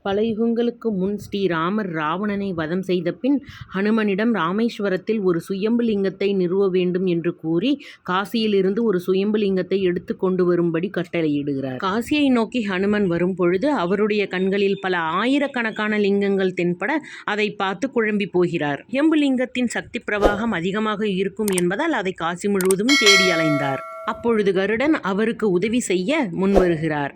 பல யுகங்களுக்கு முன் ஸ்ரீராமர் ராவணனை வதம் செய்த பின் ஹனுமனிடம் ராமேஸ்வரத்தில் ஒரு சுயம்பு லிங்கத்தை நிறுவ வேண்டும் என்று கூறி காசியிலிருந்து ஒரு சுயம்பு லிங்கத்தை எடுத்து கொண்டு வரும்படி கட்டளையிடுகிறார். காசியை நோக்கி ஹனுமன் வரும் பொழுது அவருடைய கண்களில் பல ஆயிரக்கணக்கான லிங்கங்கள் தென்பட அதை பார்த்து குழம்பி போகிறார். சுயம்பு லிங்கத்தின் சக்தி பிரவாகம் அதிகமாக இருக்கும் என்பதால் அதை காசி முழுவதும் தேடி அலைந்தார். அப்பொழுது கருடன் அவருக்கு உதவி செய்ய முன்வருகிறார்.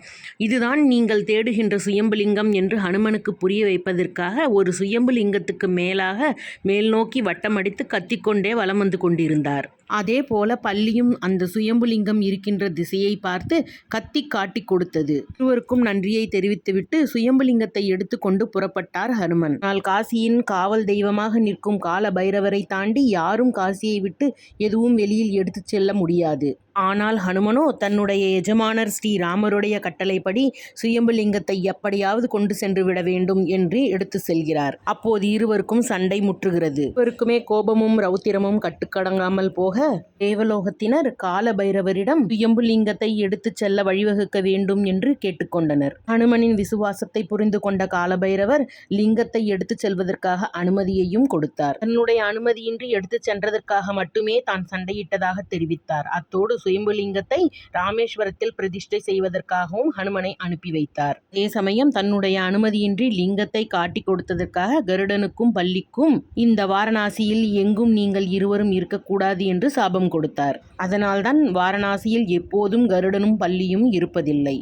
இதுதான் நீங்கள் தேடுகின்ற சுயம்புலிங்கம் என்று ஹனுமனுக்கு புரிய வைப்பதற்காக ஒரு சுயம்பு லிங்கத்துக்கு மேலாக மேல் நோக்கி வட்டமடித்து கத்திக்கொண்டே வலம் வந்து கொண்டிருந்தார். அதே போல பல்லியும் அந்த சுயம்புலிங்கம் இருக்கின்ற திசையை பார்த்து கத்தி காட்டி கொடுத்தது. இருவருக்கும் நன்றியை தெரிவித்துவிட்டு சுயம்புலிங்கத்தை எடுத்துக்கொண்டு புறப்பட்டார் ஹனுமன். ஆனால் காசியின் காவல் தெய்வமாக நிற்கும் கால பைரவரை தாண்டி யாரும் காசியை விட்டு எதுவும் வெளியில் எடுத்துச் செல்ல முடியாது. ஆனால் ஹனுமனோ தன்னுடைய எஜமானர் ஸ்ரீராமருடைய கட்டளைப்படி சுயம்புலிங்கத்தை எப்படியாவது கொண்டு சென்று விட வேண்டும் என்று எடுத்து செல்கிறார். அப்போது இருவருக்கும் சண்டை முற்றுகிறது. இருவருக்குமே கோபமும் ரௌத்திரமும் கட்டுக்கடங்காமல் போக தேவலோகத்தினர் கால பைரவரிடம் சுயம்புலிங்கத்தை எடுத்துச் செல்ல வழிவகுக்க வேண்டும் என்று கேட்டுக்கொண்டனர். ஹனுமனின் விசுவாசத்தை புரிந்து கொண்ட காலபைரவர் லிங்கத்தை எடுத்துச் செல்வதற்காக அனுமதியையும் கொடுத்தார். தன்னுடைய அனுமதியின்றி எடுத்துச் சென்றதற்காக மட்டுமே தான் சண்டையிட்டதாக தெரிவித்தார். அத்தோடு சுயம்புலிங்கத்தை ராமேஸ்வரத்தில் பிரதிஷ்டை செய்வதற்காகவும் ஹனுமனை அனுப்பி வைத்தார். அதே சமயம் தன்னுடைய அனுமதியின்றி லிங்கத்தை காட்டி கொடுத்ததற்காக கருடனுக்கும் பல்லிக்கும் இந்த வாரணாசியில் எங்கும் நீங்கள் இருவரும் இருக்கக்கூடாது என்று சாபம் கொடுத்தார். அதனால்தான் வாரணாசியில் எப்போதும் கருடனும் பல்லியும் இருப்பதில்லை.